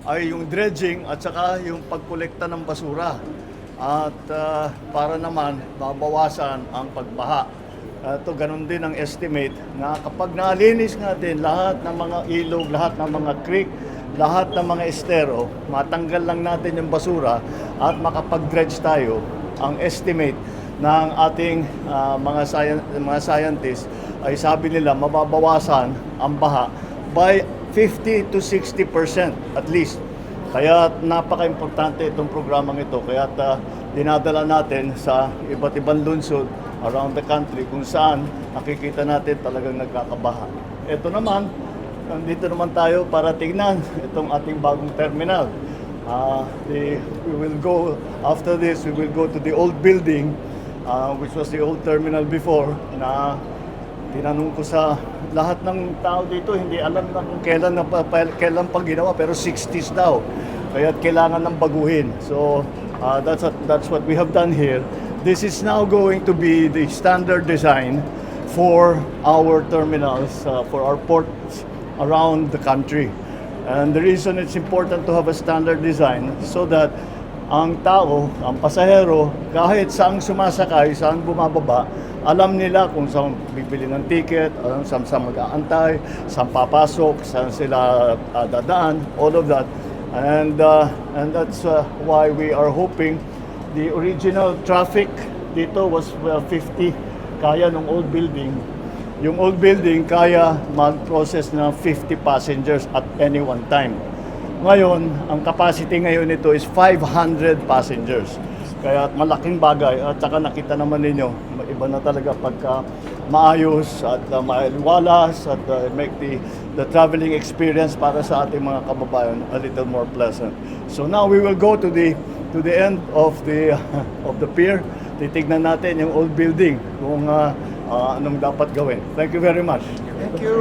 ay yung dredging at saka yung pagkolekta ng basura. At para naman mabawasan ang pagbaha. Ito, ganun din ang estimate na kapag nalinis natin lahat ng mga ilog, lahat ng mga creek, lahat ng mga estero, matanggal lang natin yung basura at makapag-dredge tayo, ang estimate ng ating mga scientists ay sabi nila mababawasan ang baha by 50 to 60% at least. Kaya napaka-importante itong programang ito. Kaya dinadala natin sa iba't ibang lungsod around the country kung saan nakikita natin talagang nagkakabaha. Ito naman, nandito naman tayo para tingnan itong ating bagong terminal. We will go, after this, we will go to the old building, which was the old terminal before, na tinanong ko sa lahat ng tao dito, hindi alam na kung kailan pa ginawa, pero 60s daw. Kaya kailangan ng baguhin. So that's what we have done here. This is now going to be the standard design for our terminals, for our ports around the country. And the reason it's important to have a standard design so that ang tao, ang pasahero, kahit saan sumasakay, saan bumababa, alam nila kung saan bibili ng ticket, saan mag-aantay, saan papasok, saan sila dadaan, all of that. And that's why we are hoping the original traffic dito was 50 kaya ng old building. Yung old building kaya mag-process ng 50 passengers at any one time. Ngayon, ang capacity ngayon nito is 500 passengers. Kaya malaking bagay at saka nakita naman ninyo, iba na talaga pagka maayos at maaliwalas at make the traveling experience para sa ating mga kababayan a little more pleasant. So now we will go to the end of the pier. Titignan natin yung old building kung anong dapat gawin. Thank you very much. Thank you.